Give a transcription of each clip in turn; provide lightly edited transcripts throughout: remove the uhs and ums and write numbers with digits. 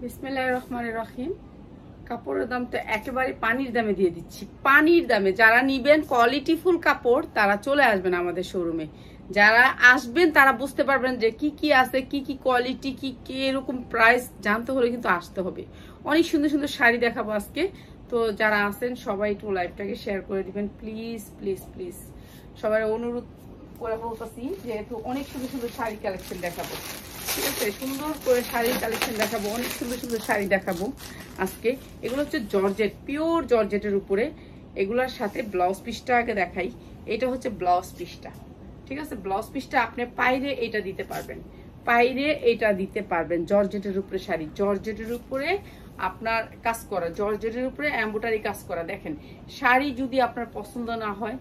বিসমিল্লাহির রহমানির রহিম। কাপড়ের দাম তো একেবারে পানির দামে দিয়ে দিচ্ছি, পানির দামে। যারা নিবেন কোয়ালিটিফুল কাপড় তারা চলে আসবেন আমাদের শোরুমে। যারা আসবেন তারা বুঝতে পারবেন যে কি কি আছে, কি কি কোয়ালিটি, কি কি এরকম প্রাইস জানতে হলে কিন্তু আসতে হবে। অনেক সুন্দর সুন্দর শাড়ি দেখাবো আজকে। তো যারা আছেন সবাই একটু লাইভটাকে শেয়ার করে দিবেন প্লিজ প্লিজ প্লিজ। সবাই অনুরোধ করে বলতেছি, যেহেতু অনেক সুন্দর সুন্দর শাড়ি কালেকশন দেখাবো, ঠিক আছে? সুন্দর করে শাড়ির কালেকশন দেখাবো, অনেক সুন্দর সুন্দর শাড়ি দেখাবো আজকে। এগুলো হচ্ছে জর্জেট, পিওর জর্জেটের উপরে। এগুলোর সাথে ব্লাউজ পিসটা আগে দেখাই। এটা হচ্ছে ব্লাউজ পিসটা, ঠিক আছে? ব্লাউজ পিসটা আপনি পাইরে এটা দিতে পারবেন, পাইরে এটা দিতে পারবেন। জর্জেটের উপরে শাড়ি, জর্জেটের উপরে আপনার কাজ করা, জর্জেটের উপরে এমব্রয়ডারি কাজ করা। দেখেন, শাড়ি যদি আপনার পছন্দ না হয়,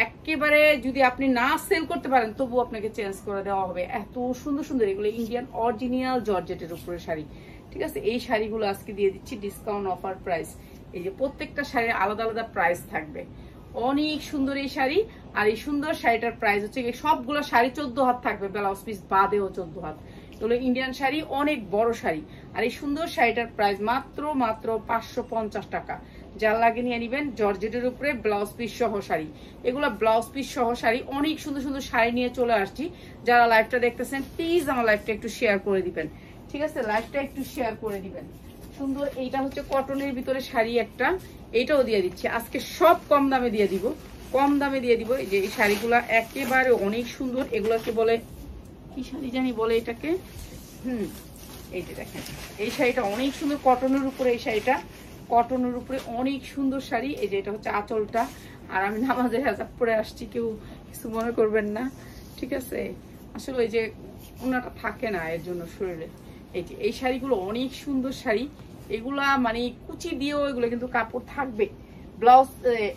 একেবারে যদি আপনি না সেল করতে পারেন, তবু আপনাকে চেঞ্জ করে দেওয়া হবে। এত সুন্দর সুন্দর এগুলো ইন্ডিয়ান অরিজিনাল জর্জেটের উপরে শাড়ি, ঠিক আছে? এই শাড়িগুলো আজকে দিয়ে দিচ্ছি ডিসকাউন্ট অফার প্রাইস। এই যে প্রত্যেকটা শাড়ির আলাদা আলাদা প্রাইস থাকবে। অনেক সুন্দর এই শাড়ি। আর এই সুন্দর শাড়িটার প্রাইস হচ্ছে, সবগুলো শাড়ি 14 হাত থাকবে, ব্লাউজ পিস বাদেও 14 হাত। এগুলো ইন্ডিয়ান শাড়ি, অনেক বড় শাড়ি। আর এই সুন্দর শাড়িটার প্রাইস মাত্র 550 টাকা। যার লাগে নিয়ে নিবেন। জর্জেটের উপরে ব্লাউজ পিস সহ শাড়ি, এগুলো ব্লাউজ পিস সহ শাড়ি। অনেক সুন্দর সুন্দর শাড়ি নিয়ে চলে আসছি। যারা লাইভটা দেখতেছেন প্লিজ আমার লাইভটা একটু শেয়ার করে দিবেন, ঠিক আছে? লাইভটা একটু শেয়ার করে দিবেন। সুন্দর এইটা হচ্ছে কটনের ভিতরে শাড়ি একটা, এইটাও দিয়ে দিচ্ছি আজকে। সব কম দামে দিয়ে দিব, কম দামে দিয়ে দিব। এই যে এই শাড়িগুলা একেবারে অনেক সুন্দর। এগুলোকে বলে কি শাড়ি জানি বলে এটাকে, এই যে দেখেন, এই শাড়িটা অনেক সুন্দর কটনের উপরে। এই শাড়িটা কটনের উপরে অনেক সুন্দর শাড়ি। এই যে এটা হচ্ছে আঁচলটা। আর আমি নামাজের হেজাব পরে আসছি, কেউ কিছু মনে করবেন না, ঠিক আছে? আসলে ওই যে ওনাটা থাকে না, এর জন্য শরীরে। এই যে এই শাড়িগুলো অনেক সুন্দর শাড়ি। এগুলা মানে কুচি দিয়েও এগুলো কিন্তু কাপড় থাকবে। ব্লাউজ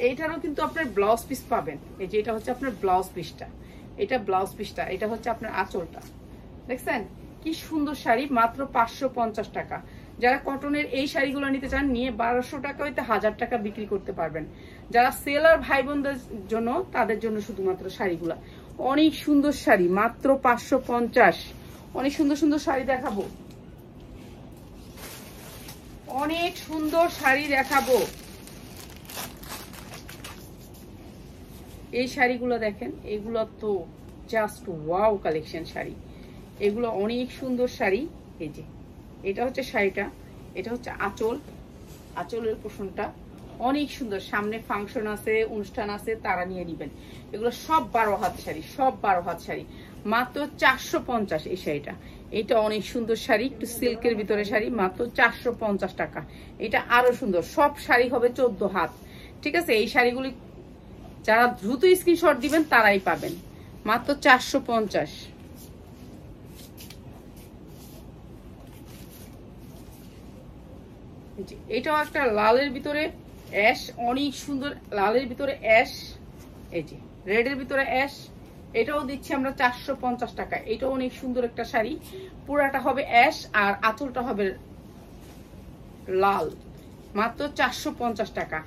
এইটারও কিন্তু আপনার ব্লাউজ পিস পাবেন। এই যে এটা হচ্ছে আপনার ব্লাউজ পিসটা, এটা ব্লাউজ পিসটা, এটা হচ্ছে আপনার আঁচলটা। দেখছেন কি সুন্দর শাড়ি, মাত্র 550 টাকা। যারা কটনের এই শাড়িগুলো নিতে চান, নিয়ে 1200 টাকা হইতে 1000 টাকা বিক্রি করতে পারবেন। যারা সেলার ভাই বোনদের জন্য, তাদের জন্য শুধুমাত্র শাড়িগুলা। অনেক সুন্দর শাড়ি, মাত্র 550। অনেক সুন্দর সুন্দর শাড়ি দেখাবো, অনেক সুন্দর শাড়ি দেখাবো। এই শাড়িগুলো দেখেন, এগুলো তো জাস্ট ওয়াও কালেকশন শাড়ি। এগুলো অনেক সুন্দর শাড়ি। এই যে এটা হচ্ছে শাড়িটা, এটা হচ্ছে আঁচল, আঁচলের পোষণটা অনেক সুন্দর। সামনে ফাংশন আছে, অনুষ্ঠান আছে, তারা নিয়ে নিবেন। এগুলো সব 12 হাত শাড়ি, সব 12 হাত শাড়ি। মাত্র 450 এই শাড়িটা। এটা অনেক সুন্দর শাড়ি, একটু সিল্কের ভিতরে শাড়ি, মাত্র 450 টাকা। এটা আরো সুন্দর। সব শাড়ি হবে 14 হাত, ঠিক আছে? এই শাড়িগুলি যারা দ্রুত স্ক্রিনশট দিবেন তারাই পাবেন, মাত্র 450। এটাও একটা লালের ভিতরে অ্যাশ, অনেক সুন্দর লালের ভিতরে অ্যাশ। এই যে রেডের ভিতরে অ্যাশ, এটাও দিচ্ছি আমরা 450 টাকা। এটাও অনেক সুন্দর একটা শাড়ি, পুরাটা হবে অ্যাশ আর আঁচলটা হবে লাল, মাত্র 450 টাকা।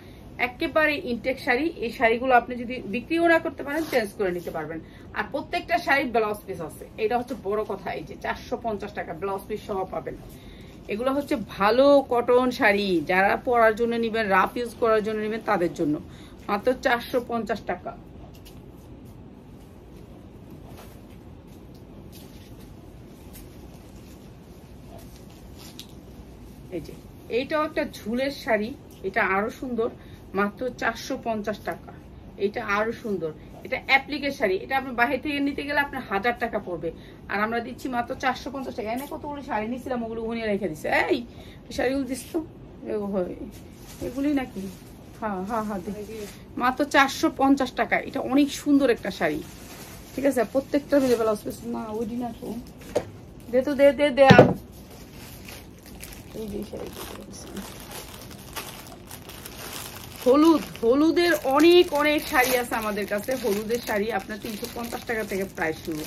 একেবারে ইনটেক শাড়ি। এই শাড়িগুলো আপনি যদি বিক্রিও না করতে পারেন, চেঞ্জ করে নিতে পারবেন। আর প্রত্যেকটা শাড়ির ব্লাউজ পিস আছে, এটা হচ্ছে বড় কথা। এই যে 450 টাকা ব্লাউজ পিস সহ পাবেন। এগুলো হচ্ছে ভালো কটন শাড়ি, যারা পরার জন্য নিবেন, রাফ ইউজ করার জন্য নিবেন, তাদের জন্য মাত্র 450 টাকা। এই যে এইটাও একটা ঝুলের শাড়ি, এটা আরো সুন্দর, মাত্র 450 টাকা। এটা আরো সুন্দর, এটা অ্যাপ্লিকের শাড়ি। এটা আপনি বাহির থেকে নিতে গেলে আপনার 1000 টাকা পড়বে, আর আমরা দিচ্ছি মাত্র 450 টাকা। এনে কতগুলো শাড়ি নিচ্ছিলাম, ওগুলো উনিয়ে রেখে দিচ্ছে। এই শাড়িগুলো দিস তো, এগুলি নাকি? হ্যাঁ হ্যাঁ হ্যাঁ, মাত্র 450 টাকা। এটা অনেক সুন্দর একটা শাড়ি, ঠিক আছে? প্রত্যেকটা মিলে ব্লাউজ পিস না, ওই দিন আসো, দে তো, দে দে দে। এই যে শাড়ি, হলুদ, হলুদের অনেক অনেক শাড়ি আছে আমাদের কাছে। হলুদের শাড়ি আপনার 350 টাকা থেকে প্রাইস শুরু,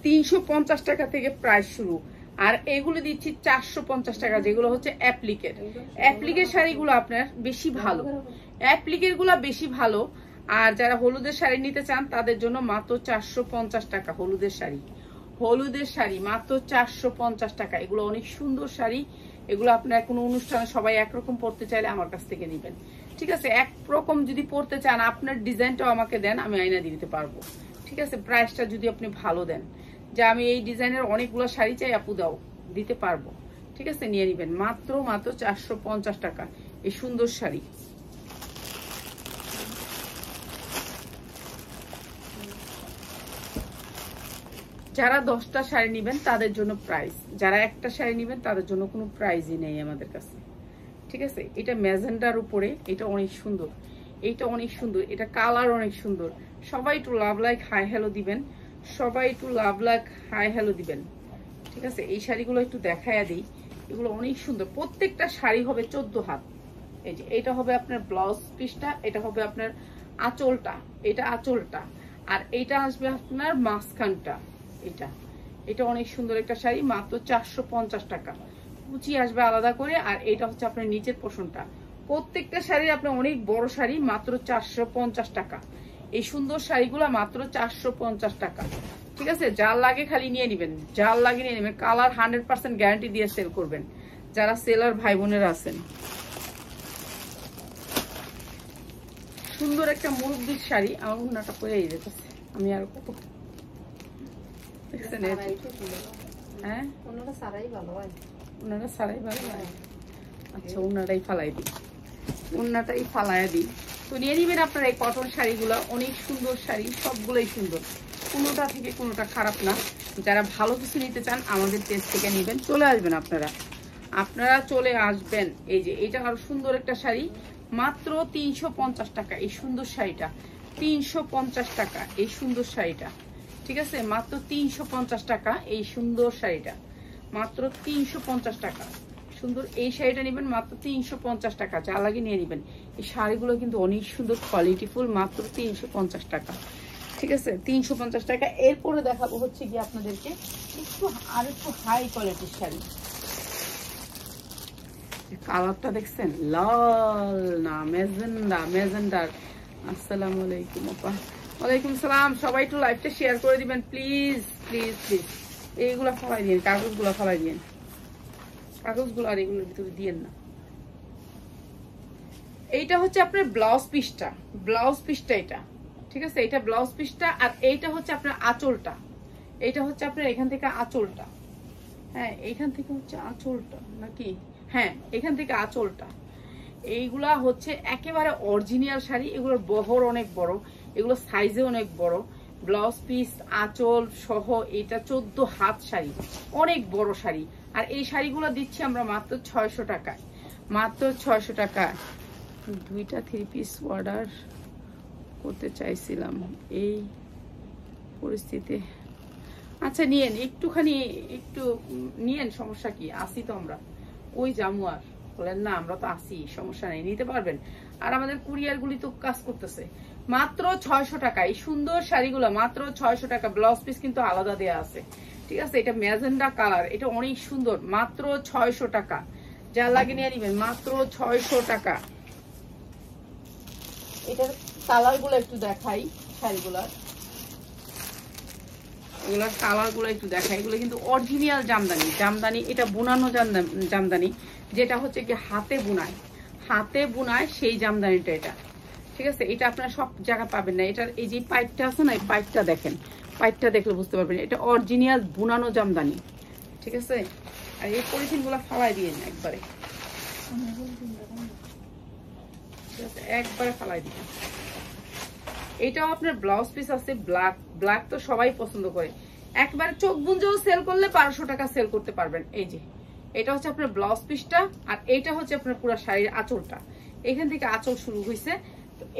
350 টাকা থেকে প্রাইস শুরু। আর এগুলো দিচ্ছি 450 টাকা, যেগুলো হচ্ছে অ্যাপ্লিকের। অ্যাপ্লিকের শাড়িগুলো আপনার বেশি ভালো, অ্যাপ্লিকের গুলা বেশি ভালো। আর যারা হলুদের শাড়ি নিতে চান তাদের জন্য মাত্র 450 টাকা হলুদের শাড়ি। হলুদের শাড়ি মাত্র 450 টাকা। এগুলো অনেক সুন্দর শাড়ি, এগুলো আপনার কোনো অনুষ্ঠানে সবাই একরকম পরতে চাইলে আমার কাছ থেকে নেবেন, ঠিক আছে? একরকম যদি পরতে চান আপনার ডিজাইনটাও আমাকে দেন, আমি আয়না দিয়ে দিতে পারবো, ঠিক আছে? প্রাইসটা যদি আপনি ভালো দেন যে আমি এই ডিজাইনের অনেকগুলো শাড়ি চাই, আপু দাও, দিতে পারবো, ঠিক আছে? নিয়ে নেবেন মাত্র 450 টাকা এই সুন্দর শাড়ি। যারা 10টা শাড়ি নেবেন তাদের জন্য প্রাইস, যারা একটা শাড়ি নেবেন তাদের জন্য কোনো প্রাইজই নেই আমাদের কাছে, ঠিক আছে? এটা ম্যাজেন্ডার উপরে, এটা অনেক সুন্দর, এইটা অনেক সুন্দর, এটা কালার অনেক সুন্দর। সবাই একটু লাভ লাইক হাই হ্যালো দিবেন, সবাই একটু লাভ লাইক হাই হ্যালো দিবেন, ঠিক আছে? এই শাড়িগুলো একটু দেখায়া দিই, এগুলো অনেক সুন্দর। প্রত্যেকটা শাড়ি হবে 14 হাত। এই যে এটা হবে আপনার ব্লাউজ পিসটা, এটা হবে আপনার আঁচলটা, এটা আঁচলটা, আর এইটা আসবে আপনার মাঝখানটা। এটা এটা অনেক সুন্দর একটা শাড়ি, মাত্র 450 টাকা। কুচি আসবে আলাদা করে, আর এটা হচ্ছে আপনার নিচের পোর্শনটা। প্রত্যেকটা শাড়ি আপনার অনেক বড় শাড়ি, মাত্র 450 টাকা। এই সুন্দর শাড়িগুলো মাত্র 450 টাকা, ঠিক আছে? যার লাগে খালি নিয়ে নেবেন, যার লাগে নিয়ে নেবেন। কালার 100% গ্যারান্টি দিয়ে সেল করবেন যারা সেলার ভাই বোনেরা আছেন। সুন্দর একটা মুরব্বির শাড়ি, আমার উন্নাটা পরে যেতেছে, আমি আর কত দেখছেন? হ্যাঁ ওনারা সারাই ভালো হয়, ওনারা সারাই ভালো হয়। আচ্ছা ওনারাই ফালাই দিই, ওনাটাই ফালাই দিই। তো নিয়ে নিবেন আপনারা এই কটন শাড়িগুলো, অনেক সুন্দর শাড়ি, সবগুলোই সুন্দর, কোনোটা থেকে কোনোটা খারাপ না। যারা ভালো কিছু নিতে চান আমাদের পেজ থেকে নেবেন, চলে আসবেন আপনারা, আপনারা চলে আসবেন। এই যে এটা আরো সুন্দর একটা শাড়ি, মাত্র 350 টাকা এই সুন্দর শাড়িটা, 350 টাকা এই সুন্দর শাড়িটা, ঠিক আছে? মাত্র 350 টাকা এই সুন্দর শাড়িটা, মাত্র 350 টাকা। সুন্দর এই শাড়িটা নেবেন মাত্র 350 টাকা, যা লাগে নিয়ে নেবেন। এই শাড়িগুলো কিন্তু অনেক সুন্দর কোয়ালিটিফুল, মাত্র 350 টাকা, ঠিক আছে? 350 টাকা। এরপরে দেখাবো হচ্ছে কি আপনাদেরকে একটু হাই কোয়ালিটির শাড়ি। কালারটা দেখছেন, লাল না মেজেন্ডা, মেজেন্ডার। আসসালামু আলাইকুম আপা। ওয়ালাইকুম সালাম। সবাই একটু লাইভটা শেয়ার করে দিবেন প্লিজ প্লিজ প্লিজ। এইগুলা ফালাই দিন, কাগজগুলা ফালাই দিন, কাগজগুলো আর এগুলোর ভিতরে দিয়েন না। এইটা হচ্ছে আপনার ব্লাউজ পিসটা, ব্লাউজ পিসটা এটা, ঠিক আছে? এটা ব্লাউজ পিসটা, আর এইটা হচ্ছে আপনার আঁচলটা, এইটা হচ্ছে আপনার এখান থেকে আঁচলটা, হ্যাঁ এইখান থেকে হচ্ছে আঁচলটা নাকি, হ্যাঁ এখান থেকে আঁচলটা। এইগুলা হচ্ছে একেবারে অরিজিনাল শাড়ি, এগুলোর বহর অনেক বড়, এগুলো সাইজে অনেক বড়। ব্লাউজ পিস আঁচল সহ এটা 14 হাত শাড়ি, অনেক বড় শাড়ি। আর এই শাড়িগুলো দিচ্ছি আমরা মাত্র 600 টাকায়, মাত্র 600 টাকায়। দুইটা 3 পিস অর্ডার করতে চাইছিলাম এই পরিস্থিতি। আচ্ছা নিয়েন একটুখানি, একটু নিয়েন, সমস্যা কি? আসি তো আমরা, ওই জামু আর বলেন না, আমরা তো আসি, সমস্যা নেই, নিতে পারবেন। আর আমাদের কুরিয়ার গুলি তো কাজ করতেছে। মাত্র 600 টাকা এই সুন্দর শাড়িগুলো, মাত্র 600 টাকা। ব্লাউজ পিস কিন্তু আলাদা দেয়া আছে, ঠিক আছে? এটা ম্যাজেন্ডা কালার, এটা অনেক সুন্দর, মাত্র 600 টাকা। যা লাগে নিয়ে নিবেন, মাত্র 600 টাকা। এটার কালার গুলো একটু দেখাই, শাড়িগুলার এগুলোর কালার গুলো একটু দেখাই। এগুলো কিন্তু অরিজিনাল জামদানি, জামদানি এটা বুনানো জামদানি, যেটা হচ্ছে কি হাতে বুনায়, হাতে বুনায় সেই জামদানিটা এটা, ঠিক আছে? এটা আপনারা সব জায়গা পাবেন না। এটার এই যে পাইপটা আছে না, এই পাইপটা দেখেন, পাইপটা দেখলে বুঝতে পারবেন এটা অরিজিনাল বুনানো জামদানি, ঠিক আছে? আর এই পলিথিন গুলা ফালাই দিয়ে একবারে, একবারে ফালাই দিয়ে। এটাও আপনার ব্লাউজ পিস আছে ব্ল্যাক, ব্ল্যাক তো সবাই পছন্দ করে, একবারে চোখ বুঞ্জেও সেল করলে 1200 টাকা সেল করতে পারবেন। এই যে এটা হচ্ছে আপনার ব্লাউজ পিসটা, আর এইটা হচ্ছে আপনার পুরো শাড়ির আঁচলটা, এখান থেকে আঁচল শুরু হয়েছে,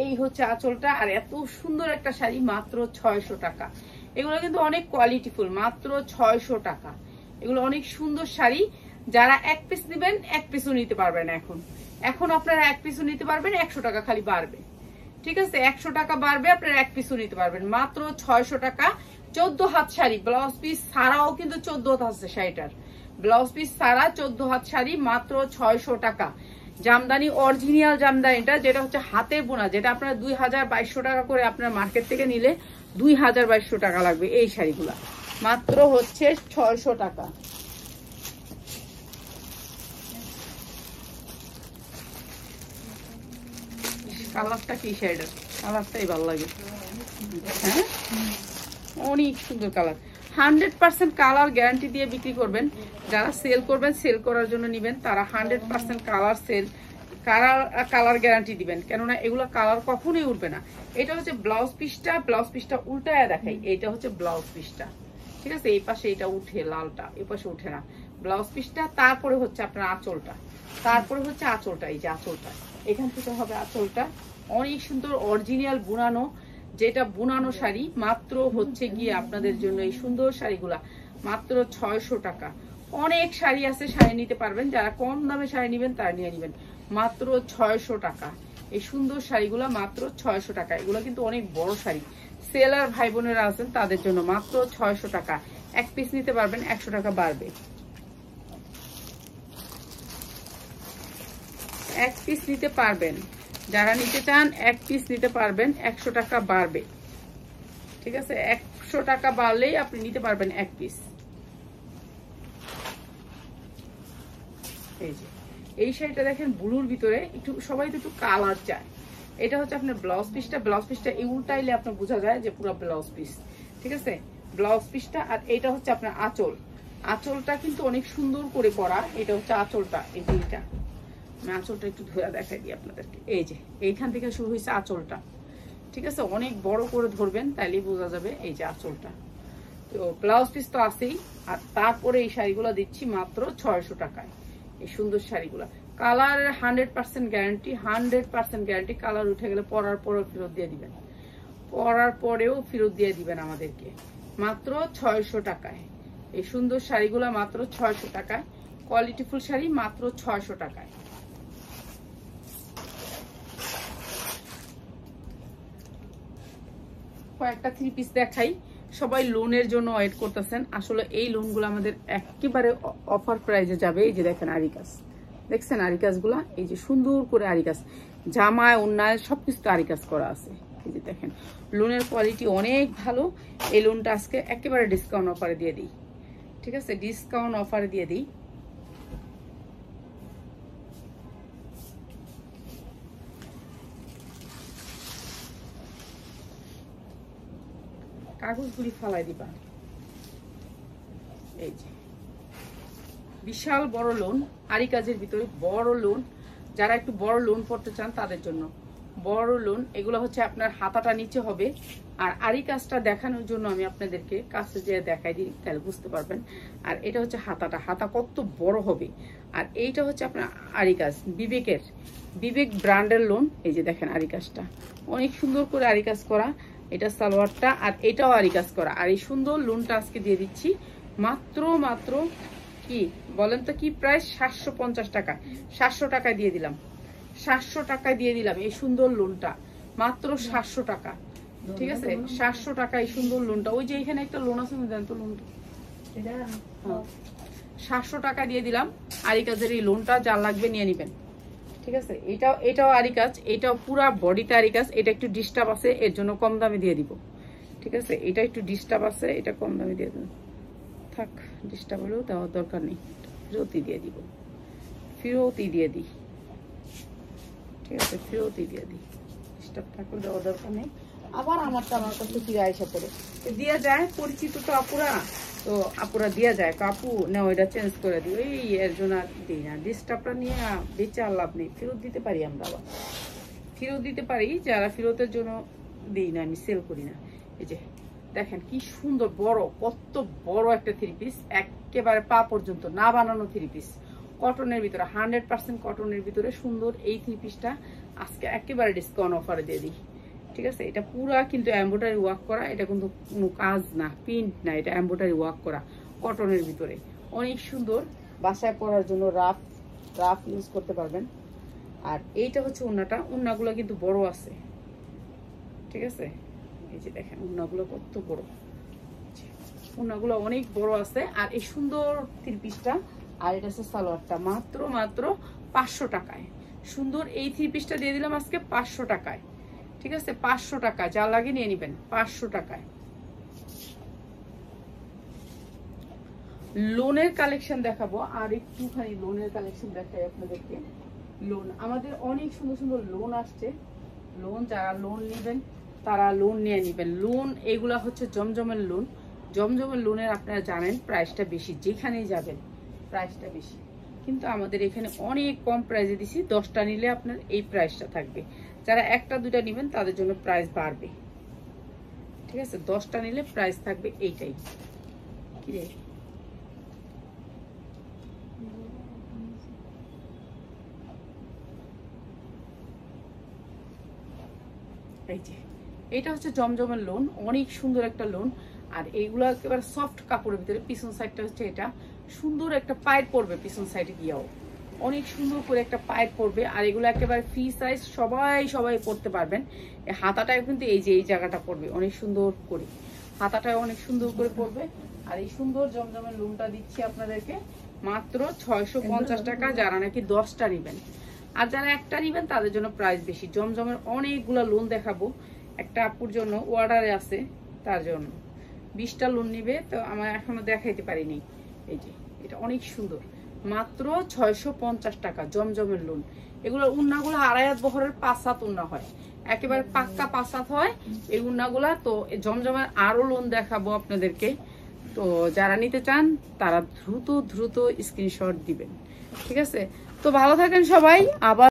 এই হচ্ছে আঁচলটা। আর এত সুন্দর একটা শাড়ি, মাত্র 600 টাকা। এগুলো কিন্তু অনেক কোয়ালিটিফুল, মাত্র 600 টাকা। এগুলো অনেক সুন্দর শাড়ি, যারা এক পিস নেবেন এক পিসও নিতে পারবেন। এখন এখন আপনারা এক পিসও নিতে পারবেন, 100 টাকা খালি বাড়বে, ঠিক আছে? 100 টাকা বাড়বে, আপনারা এক পিসও নিতে পারবেন, মাত্র 600 টাকা। 14 হাত শাড়ি, ব্লাউজ পিস ছাড়াও কিন্তু 14 হাত আছে শাড়িটার, ব্লাউজ পিস ছাড়া 14 হাত শাড়ি, মাত্র 600 টাকা। জামদানি অরিজিনাল জামদানিটা, যেটা হচ্ছে হাতে বোনা, যেটা আপনার 2200 টাকা করে আপনার মার্কেট থেকে নিলে 2200 টাকা লাগবে এই শাড়িগুলা, মাত্র হচ্ছে 600 টাকা। কালারটা কি শাড়িটার কালারটাই ভালো লাগে, হ্যাঁ অনেক সুন্দর কালার। 100% কালার গ্যারান্টি দিয়ে বিক্রি করবেন। যারা সেল করবেন, সেল করার জন্য নিবেন, তারা 100% কালার সেল কালার গ্যারান্টি দিবেন, কেননা এগুলো কালার কখনোই উঠবে না। এটা হচ্ছে ব্লাউজ পিসটা, ব্লাউজ পিসটা উল্টায় দেখাই, এটা হচ্ছে ব্লাউজ পিসটা, ঠিক আছে। এই পাশে এটা উঠে লালটা, এই পাশে উঠে না, ব্লাউজ পিসটা। তারপরে হচ্ছে আপনার আঁচলটা, তারপরে হচ্ছে আঁচলটা, এই যে আঁচলটা, এখান থেকে হবে আঁচলটা। অনেক সুন্দর অরিজিনাল বুনানো, যেটা বুনানো শাড়ি। মাত্র হচ্ছে গিয়ে আপনাদের জন্য এই সুন্দর শাড়িগুলা মাত্র 600 টাকা। অনেক শাড়ি আছে, শাড়ি নিতে পারবেন। যারা কম দামে শাড়ি নেবেন তারা নিয়ে নেবেন, মাত্র 600 টাকা। এই সুন্দর শাড়িগুলা মাত্র 600 টাকা। এগুলো কিন্তু অনেক বড় শাড়ি, সেলার ভাই বোনেরা আছেন তাদের জন্য মাত্র 600 টাকা। এক পিস নিতে পারবেন, 100 টাকা বাড়বে। এক পিস নিতে পারবেন, যারা নিতে চান এক পিস নিতে পারবেন, 100 টাকা বাড়বে, ঠিক আছে। 100 টাকা বাড়লেই আপনি নিতে পারবেন এক পিস। এই যে এই শাড়িটা দেখেন ব্লুর ভিতরে, একটু সবাই তো একটু কালার চায়। এটা হচ্ছে আপনার ব্লাউজ পিসটা, ব্লাউজ পিসটা এই উল্টাইলে আপনার বোঝা যায় যে পুরো ব্লাউজ পিস, ঠিক আছে, ব্লাউজ পিসটা। আর এটা হচ্ছে আপনার আঁচল, আঁচলটা কিন্তু অনেক সুন্দর করে করা। এটা হচ্ছে আঁচলটা, এই যে এটা আমি আঁচলটা একটু ধরে দেখাই দিই আপনাদেরকে। এই যে এইখান থেকে শুরু হয়েছে আঁচলটা, ঠিক আছে, অনেক বড় করে ধরবেন তাইলেই বোঝা যাবে। এই যে আঁচলটা, তো ব্লাউজ পিস তো আছেই। আর তারপরে এই শাড়িগুলো দিচ্ছি মাত্র 600 টাকায়। এই সুন্দর শাড়িগুলো কালার 100% গ্যারান্টি, 100% গ্যারান্টি। কালার উঠে গেলে পরার পরেও ফেরত দিয়ে দিবেন, পরার পরেও ফেরত দিয়ে দিবেন আমাদেরকে, মাত্র 600 টাকায়। এই সুন্দর শাড়িগুলো মাত্র 600 টাকায়, কোয়ালিটিফুল শাড়ি মাত্র 600 টাকায়। কয়েকটা 3 পিস দেখাই। সবাই লোনের জন্য ওয়েট করতেছেন, আসলে এই লোনগুলো আমাদের একেবারে অফার প্রাইজে যাবে। এই যে দেখেন আরি কাজ, দেখছেন আরি কাজগুলা, এই যে সুন্দর করে আরি কাজ, জামায় অন্যায় সবকিছু আরি কাজ করা আছে। এই যে দেখেন লোনের কোয়ালিটি অনেক ভালো। এই লোনটা আজকে একেবারে ডিসকাউন্ট অফারে দিয়ে দিই, ঠিক আছে, ডিসকাউন্ট অফারে দিয়ে দিই। কাগজগুলি ফালাই দিবা। এই যে বিশাল বড় লোন, আরি কাজের ভিতরে বড় লোন। যারা একটু বড় লোন করতে চান তাদের জন্য বড় লোন। এগুলো হচ্ছে আপনার হাতাটা নিচে হবে। আর আরি কাজটা দেখানোর জন্য আমি আপনাদেরকে কাছে যে দেখাই দিই, তাহলে বুঝতে পারবেন। আর এটা হচ্ছে হাতাটা, হাতা কত বড় হবে। আর এইটা হচ্ছে আপনার আরি কাজ, বিবেক ব্র্যান্ডের লোন। এই যে দেখেন আরি কাজটা অনেক সুন্দর করে আরি কাজ করা, এটা সালোয়ারটা, আর এটাও আরি কাজ করা। আর এই সুন্দর লোনটা আজকে দিয়ে দিচ্ছি মাত্র কি বলেন তো, কি প্রাইস? 750 টাকা। 700 টাকায় দিয়ে দিলাম, 700 টাকায় দিয়ে দিলাম এই সুন্দর লোনটা, মাত্র 700 টাকা, ঠিক আছে। 700 টাকা এই সুন্দর লোনটা। ওই যে এখানে একটা লোন আছে, দেন তো লোনটা, 700 টাকা দিয়ে দিলাম আরি কাজের এই লোনটা। যার লাগবে নিয়ে নেবেন, ঠিক আছে। এটাও আরি কাজ, এটাও পুরা বডিতে আরি কাজ। এটা একটু ডিস্টার্ব আছে, এর জন্য কম দামে দিয়ে দিব, ঠিক আছে। এটা একটু ডিস্টার্ব আছে, এটা কম দামে দিয়ে দেব, থাক, ডিস্টার্ব হলেও দেওয়ার দরকার নেই, ফেরতই দিয়ে দিব, ফেরতই দিয়ে দিই, ঠিক আছে, ফেরতই দিয়ে দিই, ডিস্টার্ব থাকলে দেওয়ার দরকার নেই। আবার আমার কাছে ফিরে আইসা পড়ে দিয়ে যায়, পরিচিত তো আপুরা, তো আপুরা দিয়ে যায়, আপু নেও এটা চেঞ্জ করে দিও, এই এর জন্য দিই না। ডিস্টার্বটা নিয়ে বেঁচে আর লাভ নেই, ফেরত দিতে পারি আমরা, আবার ফেরত দিতে পারি। যারা ফেরতের জন্য দিই না, আমি সেল করি না। এই যে দেখেন কি সুন্দর বড়, কত বড় একটা 3 পিস, একেবারে পা পর্যন্ত না বানানো 3 পিস, কটনের ভিতরে, 100% কটনের ভিতরে সুন্দর এই 3 পিসটা আজকে একেবারে ডিসকাউন্ট অফারে দিয়ে দিই, ঠিক আছে। এটা পুরা কিন্তু এমব্রয়ডারি ওয়ার্ক করা, এটা কিন্তু কোনো কাজ না, প্রিন্ট না, এটা এমব্রয়ডারি ওয়ার্ক করা কটনের ভিতরে, অনেক সুন্দর। বাসায় পরার জন্য রাফ ইউজ করতে পারবেন। আর এইটা হচ্ছে ওড়নাটা, ওড়নাগুলো কিন্তু বড় আছে, ঠিক আছে। এই যে দেখেন ওড়নাগুলো কত বড়, ওড়নাগুলো অনেক বড় আছে। আর এই সুন্দর 3 পিসটা, আর এটা হচ্ছে সালোয়ারটা, মাত্র 500 টাকায় সুন্দর এই 3 পিসটা দিয়ে দিলাম আজকে 500 টাকায়, ঠিক আছে। 500 টাকা, যা লাগে নিয়ে নেবেন 500 টাকায়। লোনের কালেকশন দেখাবো, আর একটুখানি লোনের কালেকশন দেখাই আপনাদেরকে। লোন আমাদের অনেক সুন্দর সুন্দর লোন আসছে। লোন যারা লোন নেবেন তারা লোন নিয়ে নেবেন। লোন এগুলা হচ্ছে জমজমের লোন। জমজমের লোনের আপনারা জানেন প্রাইসটা বেশি, যেখানেই যাবেন প্রাইসটা বেশি, কিন্তু আমাদের এখানে অনেক কম প্রাইসে দিছি। 10টা নিলে আপনার এই প্রাইসটা থাকবে। যারা 1টা 2টা নেবেন তাদের জন্য প্রাইস বাড়বে, ঠিক আছে? 10টা নিলে প্রাইস থাকবে এইটাই। কি রে, এই যে এটা হচ্ছে জমজমের লোন, অনেক সুন্দর একটা লোন। আর এইগুলো একেবারে সফট কাপড়ের ভিতরে। পিছন সাইডটা হচ্ছে এটা সুন্দর একটা পায়ের পড়বে, পিছন সাইডে গিয়েও অনেক সুন্দর করে একটা পায়ের পড়বে। আর এগুলো একেবারে ফ্রি সাইজ, সবাই পড়তে পারবেন। হাতাটায় কিন্তু এই যে এই জায়গাটা পড়বে অনেক সুন্দর করে, হাতাটায় অনেক সুন্দর করে পড়বে। আর এই সুন্দর জমজমের লোনটা দিচ্ছি আপনাদেরকে মাত্র 650 টাকা, যারা নাকি 10টা নেবেন। আর যারা 1টা নেবেন তাদের জন্য প্রাইস বেশি। জমজমের অনেকগুলো লোন দেখাবো, একটা আপুর জন্য অর্ডারে আছে, তার জন্য 20টা লোন নিবে, তো আমার এখনো দেখাইতে পারিনি। এই যে এটা অনেক সুন্দর, মাত্র 650 টাকা জমজমের লোন। এগুলোর উন্নাগুলো 2.5 হাত বহরের 5 হাত উন্না হয়, একেবারে পাক্কা 5 হাত হয় এই উন্নাগুলা। তো জমজমের আরো লোন দেখাবো আপনাদেরকে। তো যারা নিতে চান তারা দ্রুত স্ক্রিনশট দিবেন, ঠিক আছে? তো ভালো থাকেন সবাই। আবার